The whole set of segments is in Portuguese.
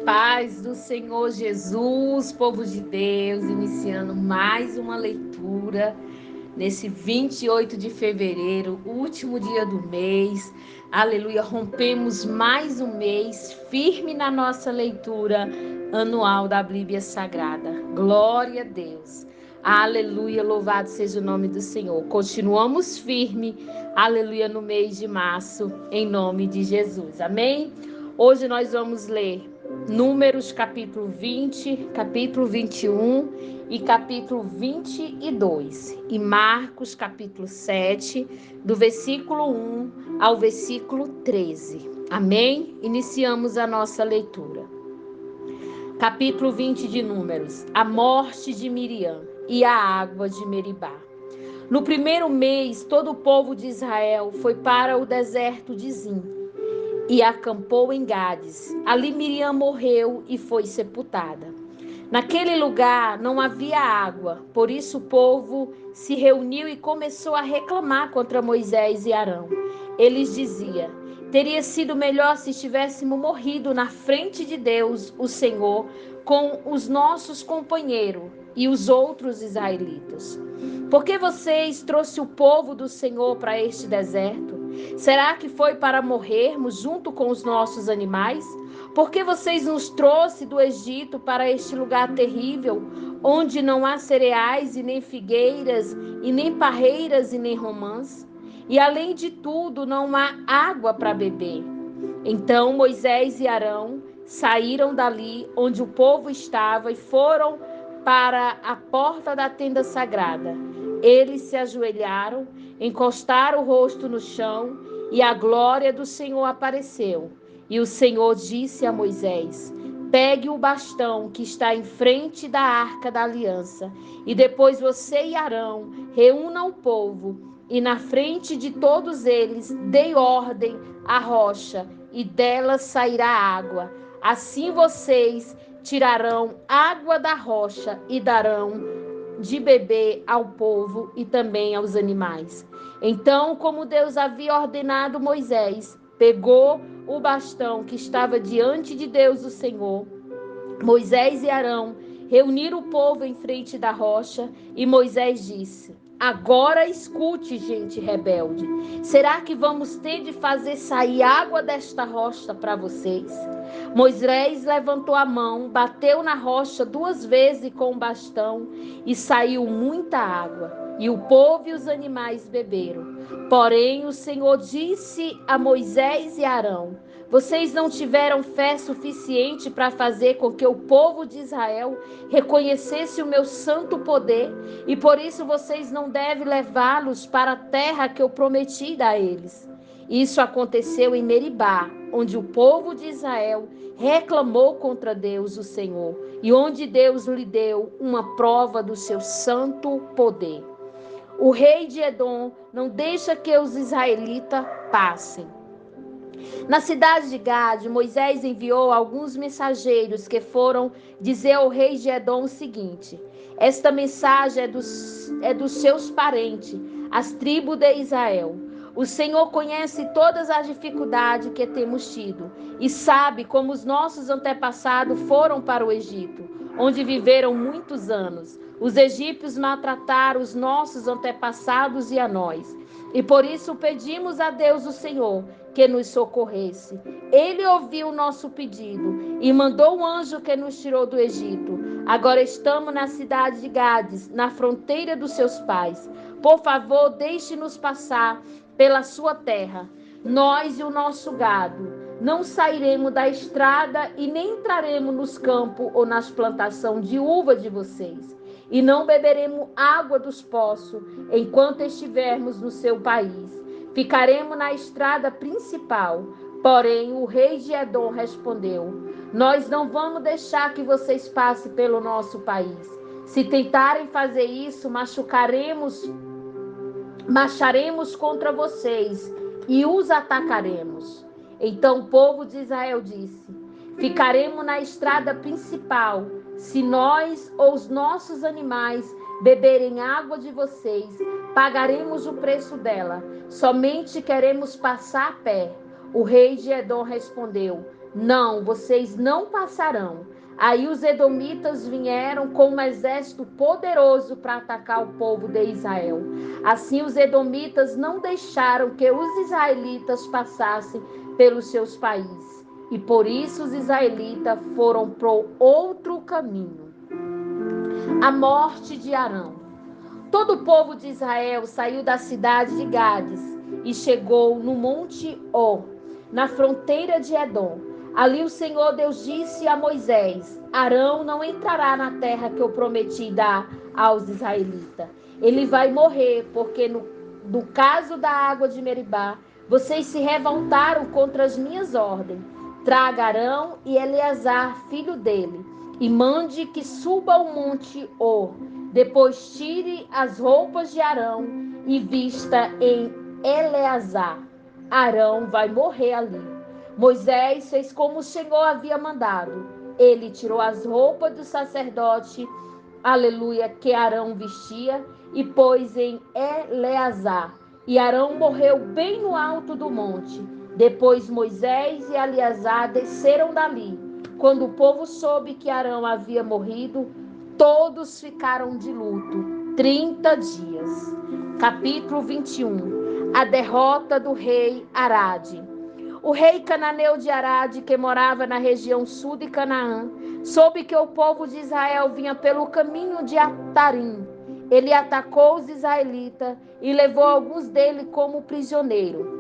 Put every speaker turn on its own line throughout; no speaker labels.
paz do Senhor Jesus, povo de Deus, iniciando mais uma leitura nesse 28 de fevereiro, último dia do mês. Aleluia, rompemos mais um mês firme na nossa leitura anual da Bíblia Sagrada. Glória a Deus. Aleluia, louvado seja o nome do Senhor. Continuamos firme, aleluia, no mês de março, em nome de Jesus. Amém? Hoje nós vamos ler Números capítulo 20, capítulo 21 e capítulo 22. E Marcos capítulo 7, do versículo 1 ao versículo 13. Amém? Iniciamos a nossa leitura. Capítulo 20 de Números. A morte de Miriam e a água de Meribá. No primeiro mês, todo o povo de Israel foi para o deserto de Zim e acampou em Gades. Ali Miriam morreu e foi sepultada. Naquele lugar não havia água, por isso o povo se reuniu e começou a reclamar contra Moisés e Arão. Eles diziam: teria sido melhor se tivéssemos morrido na frente de Deus, o Senhor, com os nossos companheiros e os outros israelitas. Por que vocês trouxeram o povo do Senhor para este deserto? Será que foi para morrermos junto com os nossos animais? Por que vocês nos trouxeram do Egito para este lugar terrível, onde não há cereais e nem figueiras, e nem parreiras e nem romãs? E além de tudo, não há água para beber. Então Moisés e Arão saíram dali onde o povo estava e foram para a porta da tenda sagrada. Eles se ajoelharam, encostaram o rosto no chão e a glória do Senhor apareceu. E o Senhor disse a Moisés: pegue o bastão que está em frente da arca da aliança e depois você e Arão reúnam o povo e na frente de todos eles dê ordem à rocha e dela sairá água. Assim vocês tirarão água da rocha e darão de beber ao povo e também aos animais. Então, como Deus havia ordenado Moisés, pegou o bastão que estava diante de Deus o Senhor. Moisés e Arão reuniram o povo em frente da rocha e Moisés disse: agora escute, gente rebelde. Será que vamos ter de fazer sair água desta rocha para vocês? Moisés levantou a mão, bateu na rocha 2 vezes com o bastão e saiu muita água. E o povo e os animais beberam. Porém, o Senhor disse a Moisés e Arão: vocês não tiveram fé suficiente para fazer com que o povo de Israel reconhecesse o meu santo poder, e por isso vocês não devem levá-los para a terra que eu prometi dar a eles. Isso aconteceu em Meribá, onde o povo de Israel reclamou contra Deus, o Senhor, e onde Deus lhe deu uma prova do seu santo poder. O rei de Edom não deixa que os israelitas passem. Na cidade de Gade, Moisés enviou alguns mensageiros que foram dizer ao rei de Edom o seguinte: esta mensagem é dos seus parentes, as tribos de Israel. O Senhor conhece todas as dificuldades que temos tido e sabe como os nossos antepassados foram para o Egito, onde viveram muitos anos. Os egípcios maltrataram os nossos antepassados e a nós. E por isso pedimos a Deus o Senhor que nos socorresse. Ele ouviu o nosso pedido e mandou um anjo que nos tirou do Egito. Agora estamos na cidade de Gades, na fronteira dos seus pais. Por favor, deixe-nos passar pela sua terra, nós e o nosso gado. Não sairemos da estrada e nem entraremos nos campos ou nas plantações de uva de vocês. E não beberemos água dos poços enquanto estivermos no seu país. Ficaremos na estrada principal. Porém, o rei de Edom respondeu: nós não vamos deixar que vocês passem pelo nosso país. Se tentarem fazer isso, marcharemos contra vocês e os atacaremos. Então o povo de Israel disse: ficaremos na estrada principal. Se nós ou os nossos animais beberem água de vocês, pagaremos o preço dela. Somente queremos passar a pé. O rei de Edom respondeu: Não, vocês não passarão. Aí os edomitas vieram com um exército poderoso para atacar o povo de Israel. Assim os edomitas não deixaram que os israelitas passassem pelos seus países. E por isso os israelitas foram para outro caminho. A morte de Arão. Todo o povo de Israel saiu da cidade de Gades e chegou no Monte Ó, na fronteira de Edom. Ali o Senhor Deus disse a Moisés: Arão não entrará na terra que eu prometi dar aos israelitas. Ele vai morrer, porque no caso da água de Meribá, vocês se revoltaram contra as minhas ordens. Traga Arão e Eleazar, filho dele, e mande que suba ao monte Ó. Depois tire as roupas de Arão e vista em Eleazar. Arão vai morrer ali. Moisés fez como o Senhor havia mandado. Ele tirou as roupas do sacerdote, aleluia, que Arão vestia, e pôs em Eleazar. E Arão morreu bem no alto do monte. Depois Moisés e Eleazar desceram dali. Quando o povo soube que Arão havia morrido, todos ficaram de luto 30 dias. Capítulo 21. A derrota do rei Arade. O rei cananeu de Arade, que morava na região sul de Canaã, soube que o povo de Israel vinha pelo caminho de Atarim. Ele atacou os israelitas e levou alguns deles como prisioneiro.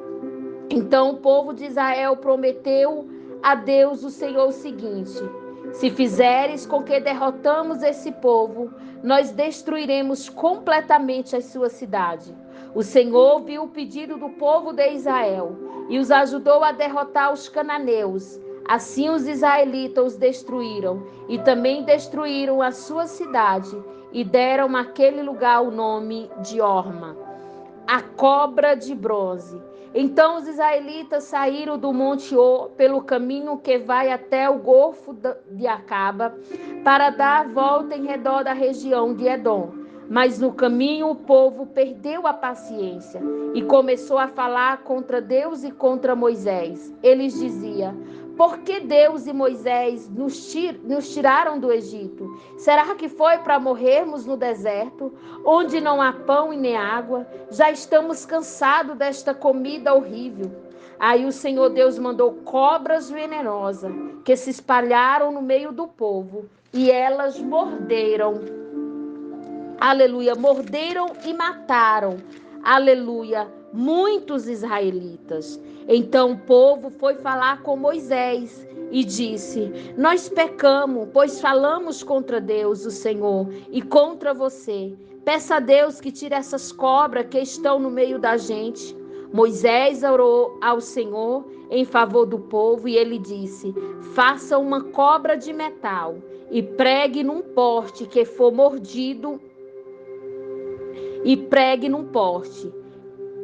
Então o povo de Israel prometeu a Deus o Senhor o seguinte: se fizeres com que derrotamos esse povo, nós destruiremos completamente as suas cidades. O Senhor viu o pedido do povo de Israel e os ajudou a derrotar os cananeus. Assim os israelitas os destruíram e também destruíram a sua cidade e deram àquele lugar o nome de Orma, a cobra de bronze. Então os israelitas saíram do Monte Ó pelo caminho que vai até o Golfo de Acaba para dar a volta em redor da região de Edom. Mas no caminho o povo perdeu a paciência e começou a falar contra Deus e contra Moisés. Eles diziam: por que Deus e Moisés nos tiraram do Egito? Será que foi para morrermos no deserto, onde não há pão e nem água? Já estamos cansados desta comida horrível. Aí o Senhor Deus mandou cobras venenosas que se espalharam no meio do povo e elas morderam. Aleluia, morderam e mataram. Aleluia, muitos israelitas. Então o povo foi falar com Moisés e disse: nós pecamos, pois falamos contra Deus, o Senhor, e contra você. Peça a Deus que tire essas cobras que estão no meio da gente. Moisés orou ao Senhor em favor do povo e ele disse: faça uma cobra de metal e pregue num poste que for mordido e pregue num poste.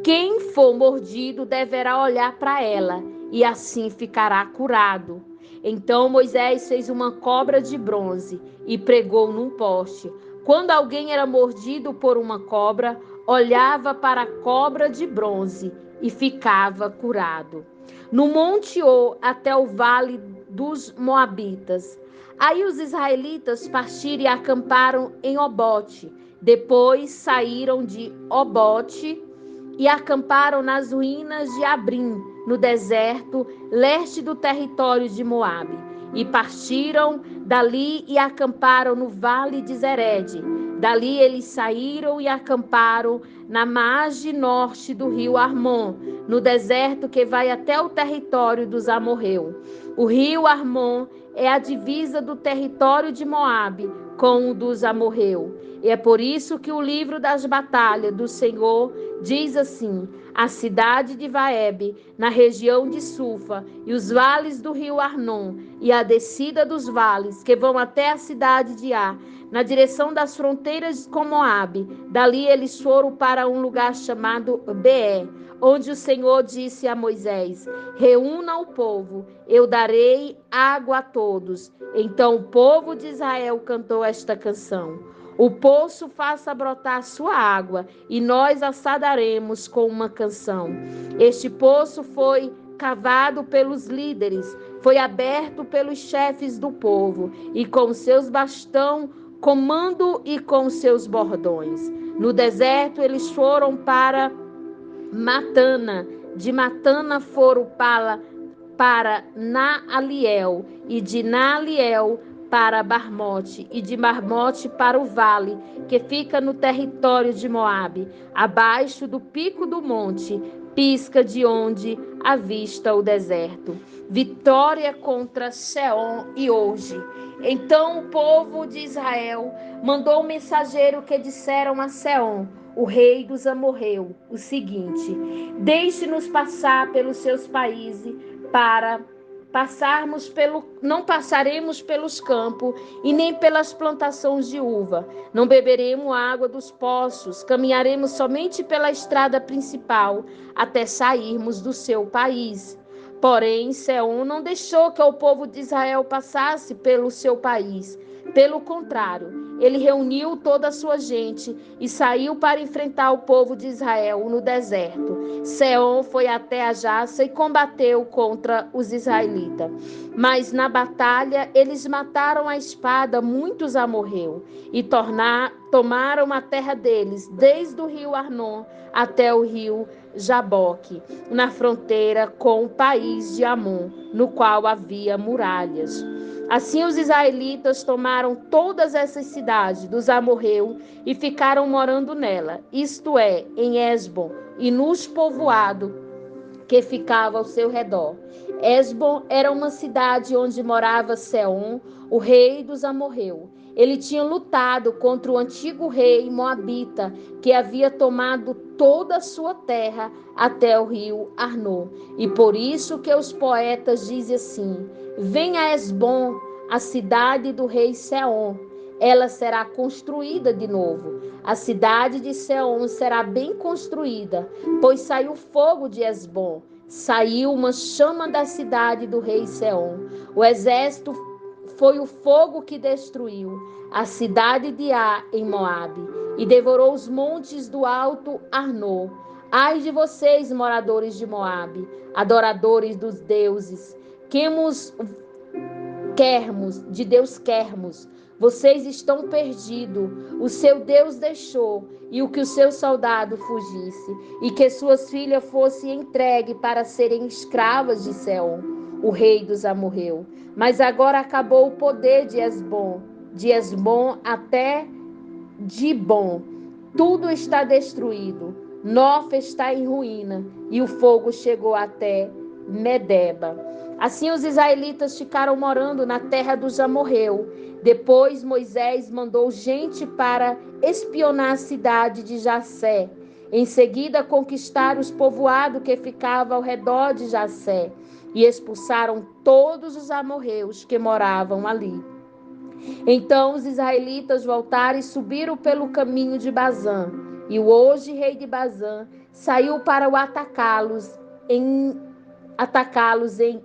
Quem for mordido deverá olhar para ela e assim ficará curado. Então Moisés fez uma cobra de bronze e pregou num poste. Quando alguém era mordido por uma cobra, olhava para a cobra de bronze e ficava curado. No Monte Ó até o vale dos Moabitas. Aí os israelitas partiram e acamparam em Obote. Depois saíram de Obote e acamparam nas ruínas de Abrim, no deserto, leste do território de Moabe. E partiram dali e acamparam no vale de Zered. Dali eles saíram e acamparam na margem norte do rio Armon, no deserto que vai até o território dos amorreus. O rio Armon é a divisa do território de Moabe com o dos amorreus. E é por isso que o livro das batalhas do Senhor diz assim: a cidade de Vaebe, na região de Sufa, e os vales do rio Arnon, e a descida dos vales, que vão até a cidade de Ar, na direção das fronteiras com Moabe. Dali eles foram para um lugar chamado Beé, onde o Senhor disse a Moisés: reúna o povo, eu darei água a todos. Então o povo de Israel cantou esta canção: o poço faça brotar sua água, e nós a sadaremos com uma canção. Este poço foi cavado pelos líderes, foi aberto pelos chefes do povo, e com seus bastão, comando e com seus bordões. No deserto eles foram para Matana, de Matana foram para Naaliel, e de Naaliel para Barmote, e de Barmote para o vale, que fica no território de Moabe, abaixo do pico do monte Pisca, de onde avista o deserto. Vitória contra Seom e hoje. Então o povo de Israel mandou um mensageiro que disseram a Seom, o rei dos amorreus, o seguinte: deixe-nos passar pelos seus países para não passaremos pelos campos e nem pelas plantações de uva. Não beberemos água dos poços, caminharemos somente pela estrada principal até sairmos do seu país. Porém, Seom não deixou que o povo de Israel passasse pelo seu país. Pelo contrário, ele reuniu toda a sua gente e saiu para enfrentar o povo de Israel no deserto. Seom foi até a Jaça e combateu contra os israelitas. Mas na batalha eles mataram a espada muitos amorreus e tomaram a terra deles, desde o rio Arnon até o rio Jaboque, na fronteira com o país de Amon, no qual havia muralhas. Assim os israelitas tomaram todas essas cidades dos amorreus e ficaram morando nela, isto é, em Esbom e nos povoados que ficava ao seu redor. Esbom era uma cidade onde morava Seom, o rei dos amorreus. Ele tinha lutado contra o antigo rei moabita, que havia tomado toda a sua terra até o rio Arnon. E por isso que os poetas dizem assim: vem a Esbom, a cidade do rei Seom. Ela será construída de novo. A cidade de Seom será bem construída, pois saiu fogo de Esbom. Saiu uma chama da cidade do rei Seom. O exército foi o fogo que destruiu a cidade de Á em Moabe e devorou os montes do alto Arnon. Ai de vocês, moradores de Moabe, adoradores dos deuses, de Deus Quermos, vocês estão perdidos. O seu Deus deixou e o que o seu soldado fugisse, e que suas filhas fossem entregues para serem escravas de Seom, o rei dos amorreus. Mas agora acabou o poder de Esbom até Dibom. Tudo está destruído. Nofa está em ruína e o fogo chegou até Medeba. Assim os israelitas ficaram morando na terra dos amorreus. Depois Moisés mandou gente para espionar a cidade de Jacé. Em seguida conquistaram os povoados que ficavam ao redor de Jacé e expulsaram todos os amorreus que moravam ali. Então os israelitas voltaram e subiram pelo caminho de Bazã. E o hoje rei de Bazã saiu para atacá-los em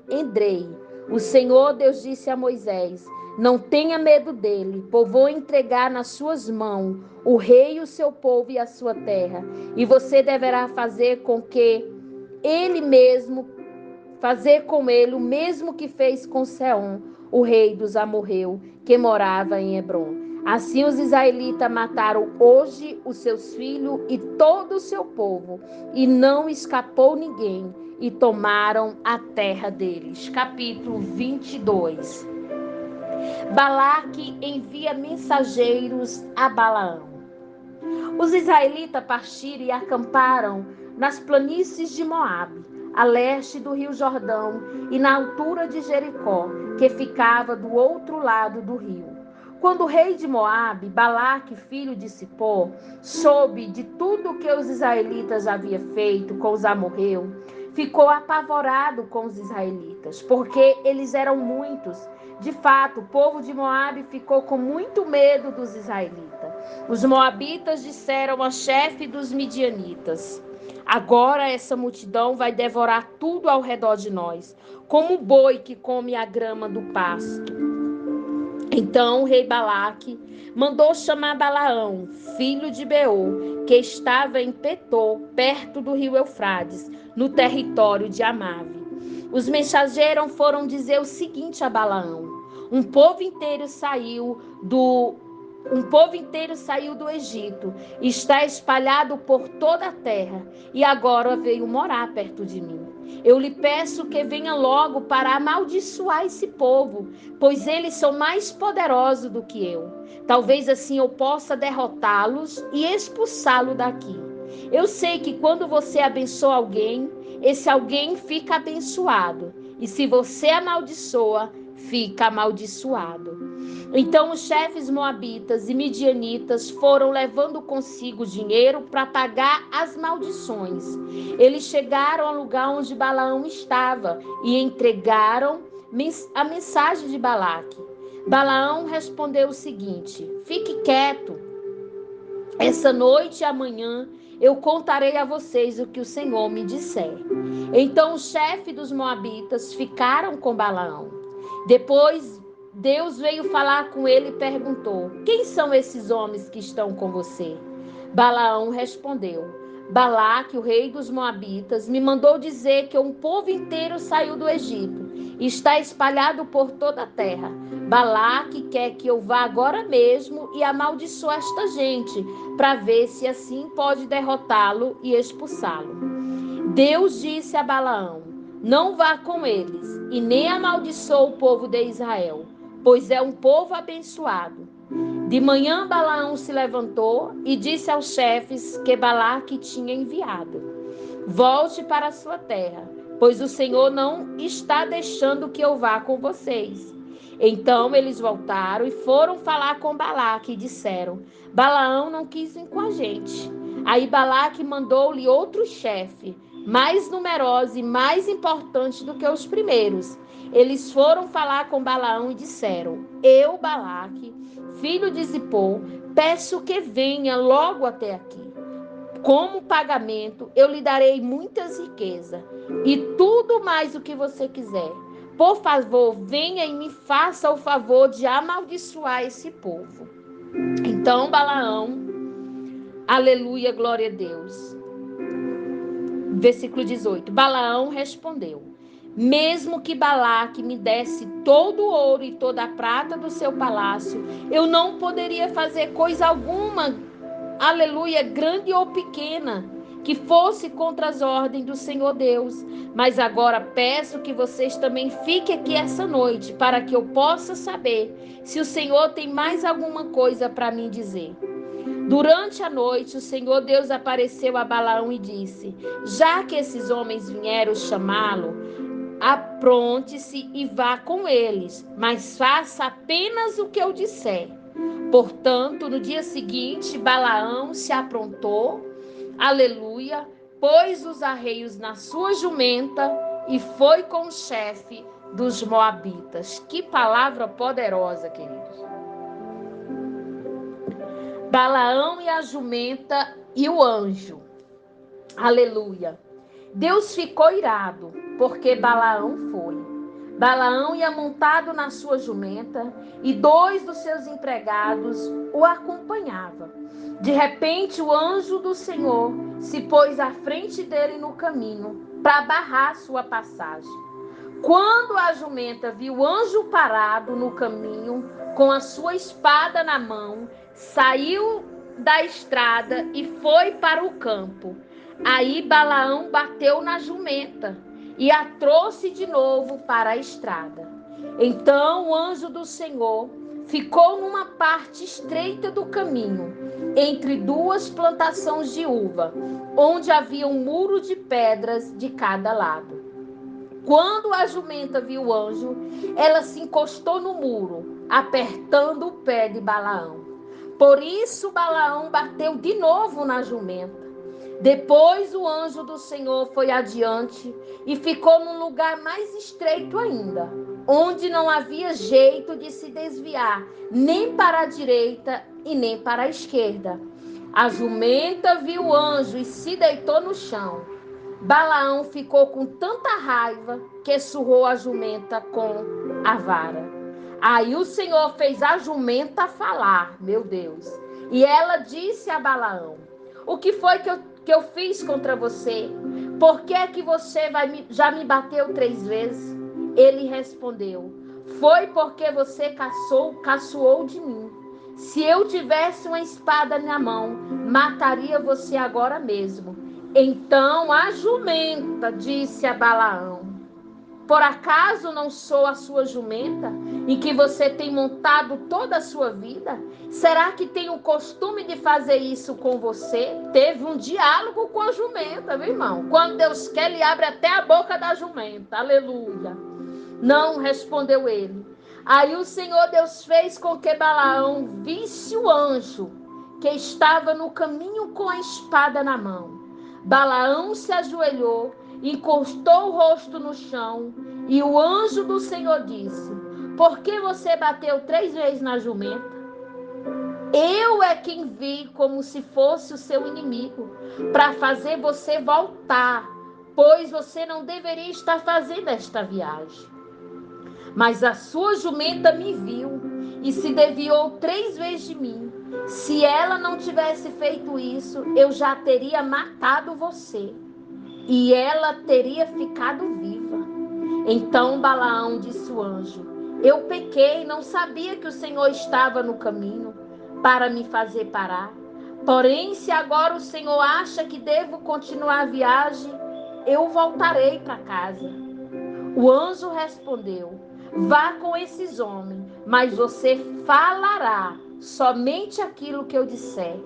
Edrei. O Senhor Deus disse a Moisés: não tenha medo dele, pois vou entregar nas suas mãos o rei, o seu povo e a sua terra. E você deverá fazer com ele o mesmo que fez com Seom, o rei dos amorreus, que morava em Hebrom. Assim os israelitas mataram hoje os seus filhos e todo o seu povo, e não escapou ninguém, e tomaram a terra deles. Capítulo 22. Balaque envia mensageiros a Balaão. Os israelitas partiram e acamparam nas planícies de Moabe, a leste do rio Jordão e na altura de Jericó, que ficava do outro lado do rio. Quando o rei de Moabe, Balaque, filho de Zippor, soube de tudo que os israelitas haviam feito com os amorreus, ficou apavorado com os israelitas, porque eles eram muitos. De fato, o povo de Moabe ficou com muito medo dos israelitas. Os moabitas disseram ao chefe dos midianitas: agora essa multidão vai devorar tudo ao redor de nós, como o boi que come a grama do pasto. Então o rei Balaque mandou chamar Balaão, filho de Beor, que estava em Petô, perto do rio Eufrates, no território de Amave. Os mensageiros foram dizer o seguinte a Balaão: Um povo inteiro saiu do Egito, está espalhado por toda a terra, e agora veio morar perto de mim. Eu lhe peço que venha logo para amaldiçoar esse povo, pois eles são mais poderosos do que eu. Talvez assim eu possa derrotá-los e expulsá-lo daqui. Eu sei que quando você abençoa alguém, esse alguém fica abençoado, e se você amaldiçoa, fica amaldiçoado. Então os chefes moabitas e midianitas foram levando consigo dinheiro para pagar as maldições. Eles chegaram ao lugar onde Balaão estava e entregaram a mensagem de Balaque. Balaão respondeu o seguinte: Fique quieto. Essa noite e amanhã eu contarei a vocês o que o Senhor me disser. Então o chefe dos moabitas ficaram com Balaão. Depois Deus veio falar com ele e perguntou: Quem são esses homens que estão com você? Balaão respondeu: Balaque, o rei dos moabitas, me mandou dizer que um povo inteiro saiu do Egito e está espalhado por toda a terra. Balaque quer que eu vá agora mesmo e amaldiçoe esta gente, para ver se assim pode derrotá-lo e expulsá-lo. Deus disse a Balaão: Não vá com eles e nem amaldiçoe o povo de Israel, pois é um povo abençoado. De manhã Balaão se levantou e disse aos chefes que Balaque tinha enviado: Volte para a sua terra, pois o Senhor não está deixando que eu vá com vocês. Então eles voltaram e foram falar com Balaque e disseram: Balaão não quis ir com a gente. Aí Balaque mandou-lhe outro chefe, mais numeroso e mais importante do que os primeiros. Eles foram falar com Balaão e disseram: Eu, Balaque, filho de Zippor, peço que venha logo até aqui. Como pagamento, eu lhe darei muitas riquezas e tudo mais o que você quiser. Por favor, venha e me faça o favor de amaldiçoar esse povo. Então Balaão, aleluia, glória a Deus. Versículo 18. Balaão respondeu: Mesmo que Balaque me desse todo o ouro e toda a prata do seu palácio, eu não poderia fazer coisa alguma, aleluia, grande ou pequena, que fosse contra as ordens do Senhor Deus. Mas agora peço que vocês também fiquem aqui essa noite, para que eu possa saber se o Senhor tem mais alguma coisa para me dizer. Durante a noite, o Senhor Deus apareceu a Balaão e disse: Já que esses homens vieram chamá-lo, apronte-se e vá com eles, mas faça apenas o que eu disser. Portanto, no dia seguinte, Balaão se aprontou, aleluia, pôs os arreios na sua jumenta e foi com o chefe dos moabitas. Que palavra poderosa, queridos. Balaão e a jumenta e o anjo. Aleluia. Deus ficou irado, porque Balaão foi. Balaão ia montado na sua jumenta e 2 dos seus empregados o acompanhavam. De repente, o anjo do Senhor se pôs à frente dele no caminho para barrar sua passagem. Quando a jumenta viu o anjo parado no caminho, com a sua espada na mão, saiu da estrada e foi para o campo. Aí Balaão bateu na jumenta e a trouxe de novo para a estrada. Então o anjo do Senhor ficou numa parte estreita do caminho, entre 2 plantações de uva, onde havia um muro de pedras de cada lado. Quando a jumenta viu o anjo, ela se encostou no muro, apertando o pé de Balaão. Por isso Balaão bateu de novo na jumenta. Depois o anjo do Senhor foi adiante e ficou num lugar mais estreito ainda, onde não havia jeito de se desviar, nem para a direita e nem para a esquerda. A jumenta viu o anjo e se deitou no chão. Balaão ficou com tanta raiva que surrou a jumenta com a vara. Aí o Senhor fez a jumenta falar, meu Deus. E ela disse a Balaão: O que foi que eu fiz contra você? por que é que você já me bateu 3 vezes? Ele respondeu: foi porque você caçoou de mim. Se eu tivesse uma espada na mão, mataria você agora mesmo. Então a jumenta disse a Balaão: por acaso não sou a sua jumenta, em que você tem montado toda a sua vida? Será que tem o costume de fazer isso com você? Teve um diálogo com a jumenta, meu irmão. Quando Deus quer, ele abre até a boca da jumenta. Aleluia. Não, respondeu ele. Aí o Senhor Deus fez com que Balaão visse o anjo que estava no caminho com a espada na mão. Balaão se ajoelhou, encostou o rosto no chão, e o anjo do Senhor disse: por que você bateu 3 vezes na jumenta? Eu é quem vi como se fosse o seu inimigo, para fazer você voltar, pois você não deveria estar fazendo esta viagem. Mas a sua jumenta me viu e se desviou 3 vezes de mim. Se ela não tivesse feito isso, eu já teria matado você e ela teria ficado viva. Então Balaão disse ao anjo: eu pequei, não sabia que o Senhor estava no caminho para me fazer parar. Porém, se agora o Senhor acha que devo continuar a viagem, eu voltarei para casa. O anjo respondeu: vá com esses homens, mas você falará somente aquilo que eu disser.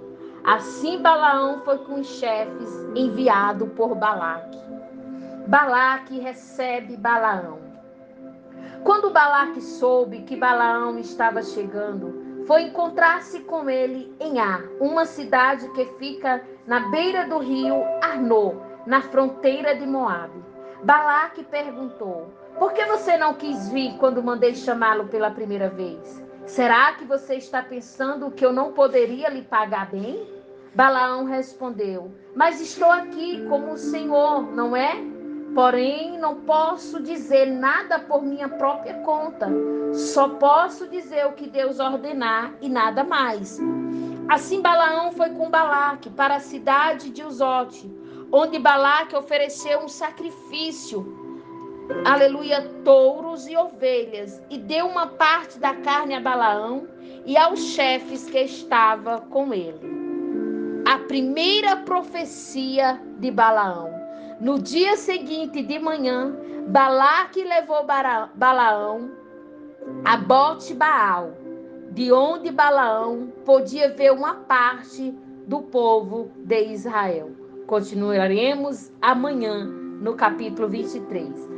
Assim Balaão foi com os chefes enviado por Balaque. Balaque recebe Balaão. Quando Balaque soube que Balaão estava chegando, foi encontrar-se com ele em Ar, uma cidade que fica na beira do rio Arnô, na fronteira de Moabe. Balaque perguntou: por que você não quis vir quando mandei chamá-lo pela primeira vez? Será que você está pensando que eu não poderia lhe pagar bem? Balaão respondeu: mas estou aqui como o Senhor, não é? Porém, não posso dizer nada por minha própria conta. Só posso dizer o que Deus ordenar e nada mais. Assim Balaão foi com Balaque para a cidade de Uzote, onde Balaque ofereceu um sacrifício, aleluia, touros e ovelhas, e deu uma parte da carne a Balaão e aos chefes que estavam com ele. A primeira profecia de Balaão. No dia seguinte de manhã, Balaque levou Balaão a Bote-Baal, de onde Balaão podia ver uma parte do povo de Israel. Continuaremos amanhã no capítulo 23.